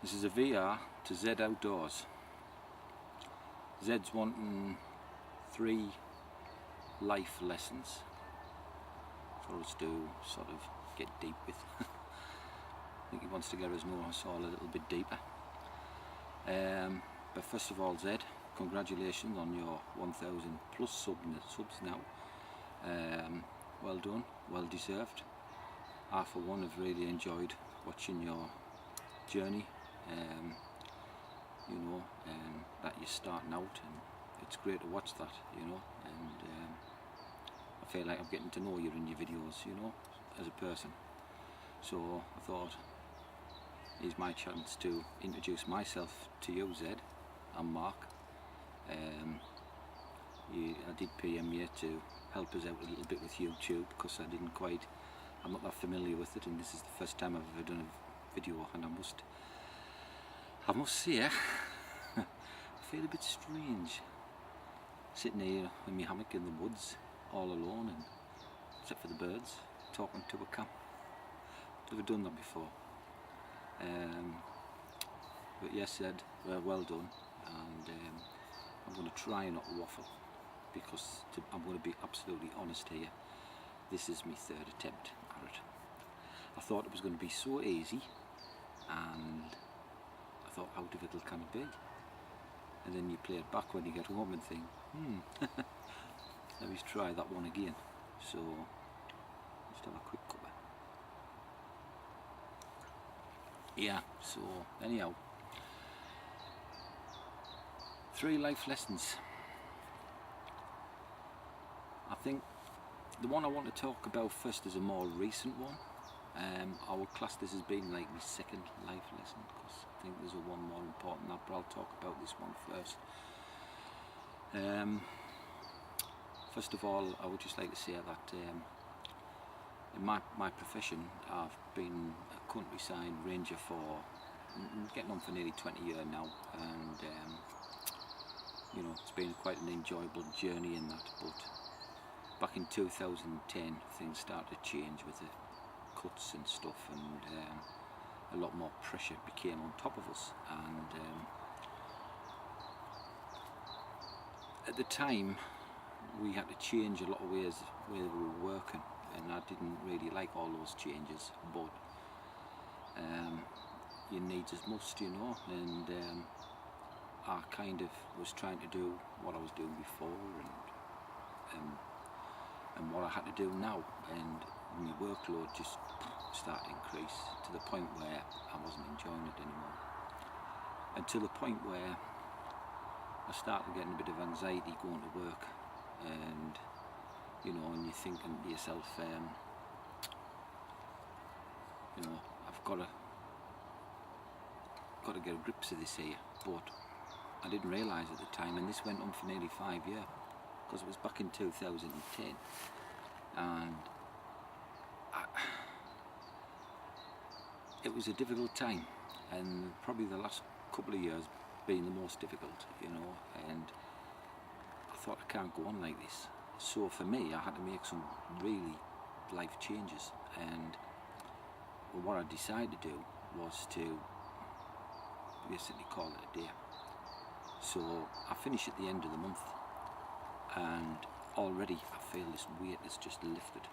This is a VR to Zed Outdoors. Zed's wanting 3 life lessons for us to sort of get deep with. I think he wants to get us know us all a little bit deeper. But first of all, Zed, congratulations on your 1,000 plus subs now. Well done, well deserved. I for one have really enjoyed watching your journey. That you're starting out, and it's great to watch that, and I feel like I'm getting to know you in your videos, as a person. So I thought, here's my chance to introduce myself to you, Zed. I'm Mark. I did PM you to help us out a little bit with YouTube, because I'm not that familiar with it, and this is the first time I've ever done a video, and I must say, I feel a bit strange sitting here in my hammock in the woods all alone, and except for the birds, talking to a cam. Never done that before. But yes, Ed, well done, and I'm going to try not to waffle, because I'm going to be absolutely honest here. This is my 3rd attempt at it. I thought it was going to be so easy, and I thought, how difficult can it be? And then you play it back when you get home and think, let me try that one again. So, just have a quick cuppa. Yeah, so anyhow, 3 life lessons. I think the one I want to talk about first is a more recent one. I would class this as being like my 2nd life lesson, because I think there's a one more important, but I'll talk about this one first. First of all, I would just like to say that in my profession, I've been a countryside ranger for getting on for nearly 20 years now, and it's been quite an enjoyable journey in that. But back in 2010, things started to change with the cuts and stuff, and a lot more pressure became on top of us, and at the time we had to change a lot of ways where we were working, and I didn't really like all those changes, but you need as must, and I kind of was trying to do what I was doing before, and what I had to do now, and my workload just started to increase to the point where I wasn't enjoying it anymore, and to the point where I started getting a bit of anxiety going to work, and and you're thinking to yourself, I've got to get a grips of this here. But I didn't realise at the time, and this went on for nearly 5 years, because it was back in 2010, and it was a difficult time, and probably the last couple of years being the most difficult, and I thought, I can't go on like this. So for me, I had to make some really life changes, and what I decided to do was to basically call it a day. So I finish at the end of the month, and already I feel this weight is just lifted,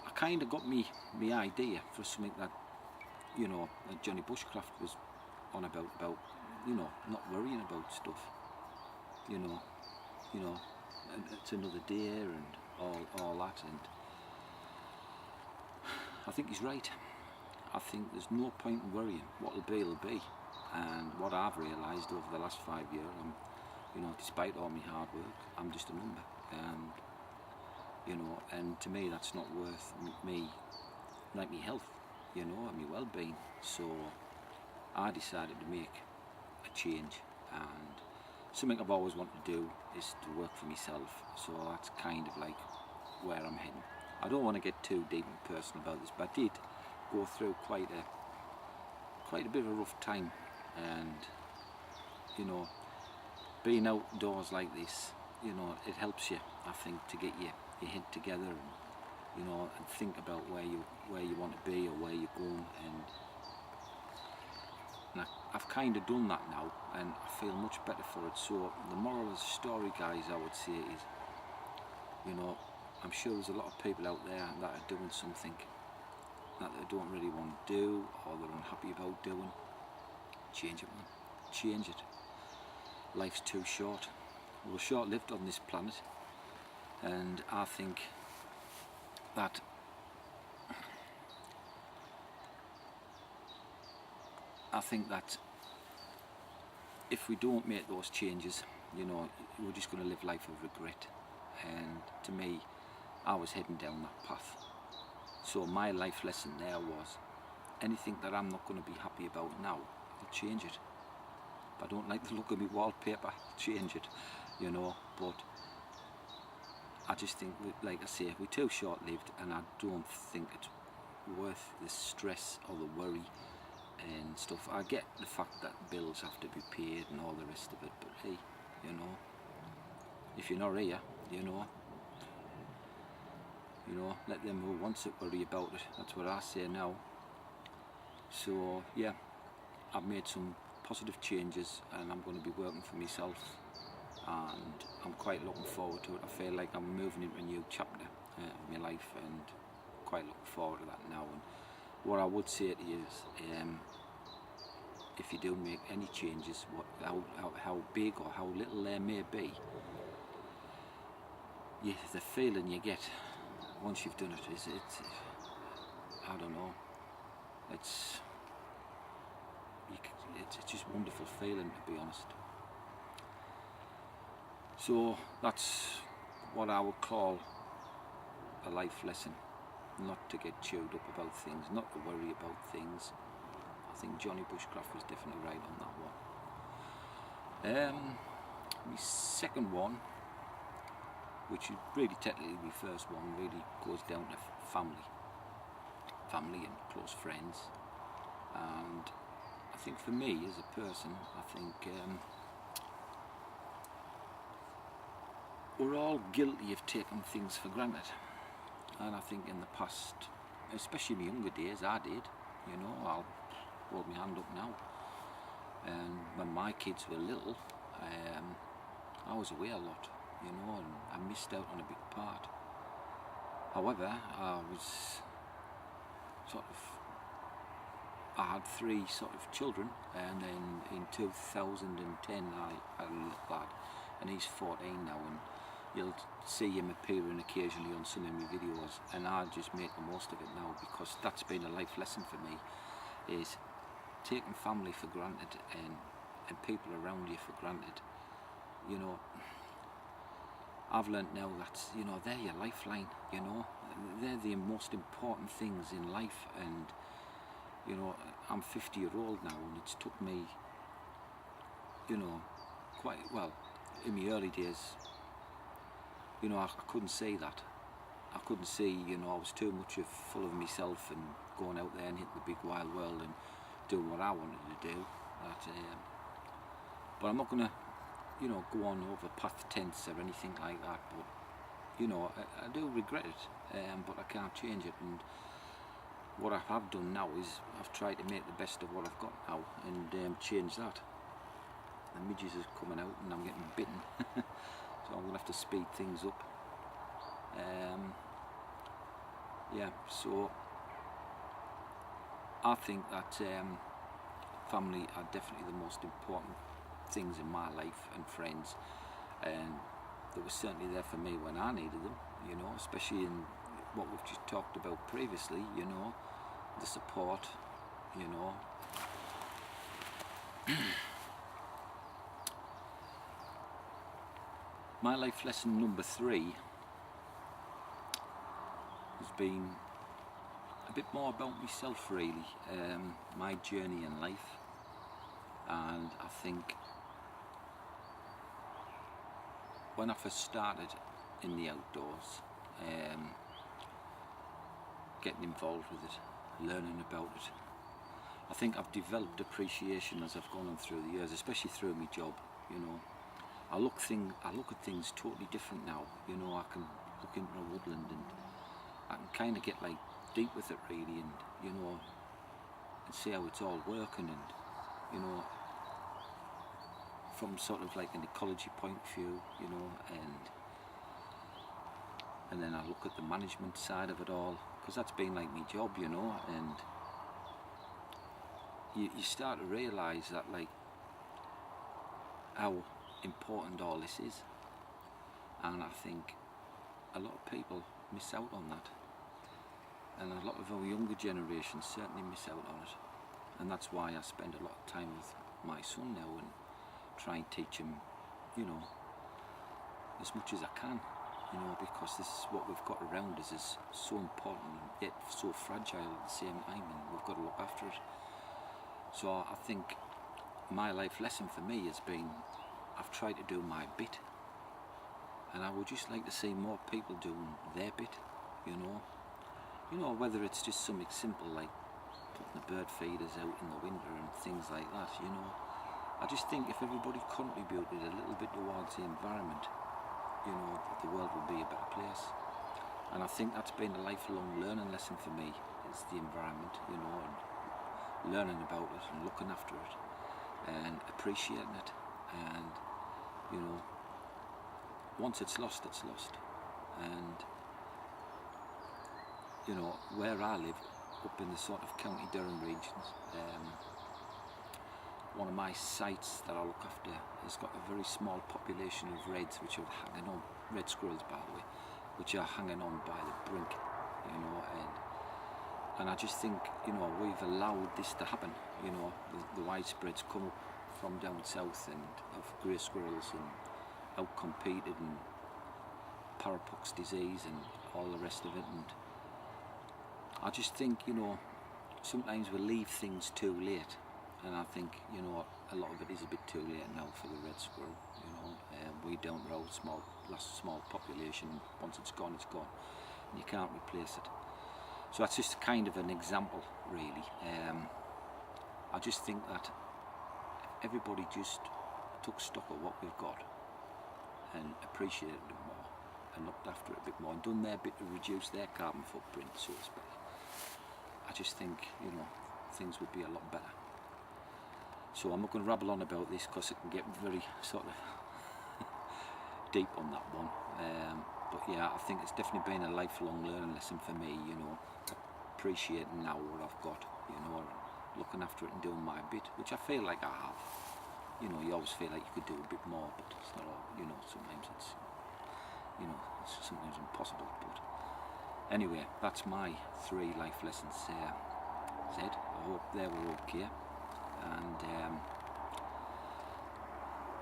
I kind of got me idea for something that, that Johnny Bushcraft was on about, not worrying about stuff, and it's another day and all that, and I think he's right. I think there's no point in worrying. What'll be, will be. And what I've realised over the last 5 years, despite all my hard work, I'm just a number, and and to me that's not worth me, like my health, and my well-being. So I decided to make a change, and something I've always wanted to do is to work for myself. So that's kind of like where I'm heading. I don't want to get too deep and personal about this, but I did go through quite a bit of a rough time, and being outdoors like this, it helps you, I think, to get your head together, and and think about where you want to be or where you're going, and I've kind of done that now, and I feel much better for it. So the moral of the story, guys, I would say is, you know, I'm sure there's a lot of people out there that are doing something that they don't really want to do, or they're unhappy about doing. Change it, man. Change it. Life's too short. We're short-lived on this planet, and I think that if we don't make those changes, you know, we're just going to live life of regret. And to me, I was heading down that path. So my life lesson there was, anything that I'm not going to be happy about now, I'll change it. If I don't like the look of my wallpaper, I'll change it, you know. But I just think, like I say, we're too short-lived, and I don't think it's worth the stress or the worry and stuff. I get the fact that bills have to be paid and all the rest of it, but hey, you know, if you're not here, you know, let them who wants it worry about it. That's what I say now. So yeah, I've made some positive changes, and I'm going to be working for myself, and I'm quite looking forward to it. I feel like I'm moving into a new chapter in my life, and quite looking forward to that now. And what I would say to you is, if you do make any changes, how big or how little they may be, the feeling you get once you've done it is, I don't know, it's just a wonderful feeling, to be honest. So that's what I would call a life lesson. Not to get chewed up about things, not to worry about things. I think Johnny Bushcraft was definitely right on that one. My second one, which is really technically my first one, really goes down to family and close friends. And I think for me as a person, I think we're all guilty of taking things for granted. And I think in the past, especially in my younger days, I did. You know, I'll hold my hand up now. And when my kids were little, I was away a lot, you know, and I missed out on a big part. However, I had 3 sort of children, and then in 2010 I had a little lad, and he's 14 now, and you'll see him appearing occasionally on some of my videos, and I just make the most of it now, because that's been a life lesson for me, is taking family for granted and people around you for granted. You know, I've learnt now that, you know, they're your lifeline, you know, they're the most important things in life. And you know, I'm 50-year-old now, and it's took me, you know, quite well, in my early days, you know, I couldn't see that. I couldn't see, you know, I was too much full of myself and going out there and hitting the big wild world and doing what I wanted to do. But I'm not going to, you know, go on over past tense or anything like that. But, you know, I do regret it, but I can't change it. And what I have done now is I've tried to make the best of what I've got now and change that. The midges is coming out and I'm getting bitten. So I'm going to have to speed things up. Yeah, so I think that family are definitely the most important things in my life, and friends, and they were certainly there for me when I needed them, you know, especially in what we've just talked about previously, you know, the support, you know. My life lesson number 3 has been a bit more about myself, really, my journey in life. And I think when I first started in the outdoors, getting involved with it, learning about it, I think I've developed appreciation as I've gone on through the years, especially through my job, you know. I look at things totally different now, you know. I can look into a woodland and I can kind of get like deep with it really, and and see how it's all working, and from sort of like an ecology point of view, and then I look at the management side of it all, because that's been like my job, and you start to realise that, like, how important all this is, and I think a lot of people miss out on that, and a lot of our younger generations certainly miss out on it, and that's why I spend a lot of time with my son now and try and teach him, as much as I can, because this is what we've got around us is so important and yet so fragile at the same time, and we've got to look after it. So I think my life lesson for me has been, I've tried to do my bit, and I would just like to see more people doing their bit, whether it's just something simple like putting the bird feeders out in the winter and things like that, I just think if everybody contributed a little bit towards the environment, the world would be a better place. And I think that's been a lifelong learning lesson for me, is the environment, and learning about it and looking after it and appreciating it. And once it's lost, it's lost. And where I live, up in the sort of County Durham regions, one of my sites that I look after has got a very small population of reds, which are hanging on, red squirrels by the way, which are hanging on by the brink, and I just think, we've allowed this to happen, the widespreads come up from down south and of grey squirrels and outcompeted and parapox disease and all the rest of it, and I just think, sometimes we leave things too late, and I think, a lot of it is a bit too late now for the red squirrel, we don't grow last small population, once it's gone, and you can't replace it. So that's just kind of an example, really. I just think that if everybody just took stock of what we've got and appreciated it more and looked after it a bit more and done their bit to reduce their carbon footprint, so to speak, I just think, things would be a lot better. So I'm not going to rabble on about this because it can get very sort of deep on that one. But yeah, I think it's definitely been a lifelong learning lesson for me, appreciating now what I've got, and looking after it and doing my bit, which I feel like I have. You always feel like you could do a bit more, but it's not all, sometimes it's sometimes impossible. But anyway, that's my 3 life lessons, Zed. I hope they were okay, and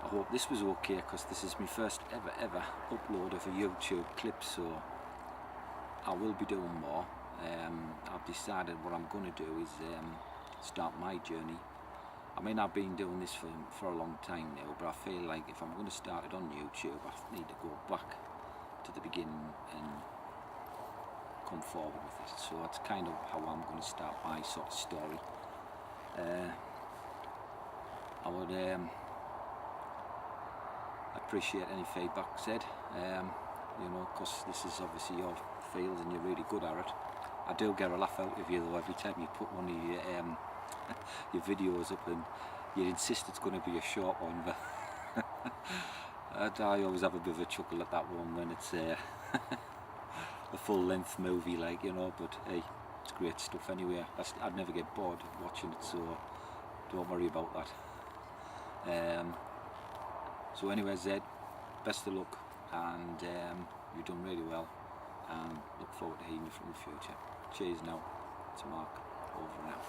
I hope this was okay, because this is my first ever upload of a YouTube clip, so I will be doing more. I've decided what I'm going to do is start my journey. I mean, I've been doing this for a long time now, but I feel like if I'm going to start it on YouTube, I need to go back to the beginning and come forward with it. So that's kind of how I'm going to start my sort of story. I would appreciate any feedback, Zed, because this is obviously your field and you're really good at it. I do get a laugh out of you though every time you put one of your videos up, and you insist it's going to be a short one, but I always have a bit of a chuckle at that one when it's a full-length movie, like, but hey, it's great stuff anyway. I'd never get bored watching it, so don't worry about that. So anyway, Zed, best of luck, and you've done really well, and look forward to hearing you from the future. Cheers now. It's Mark, over and out.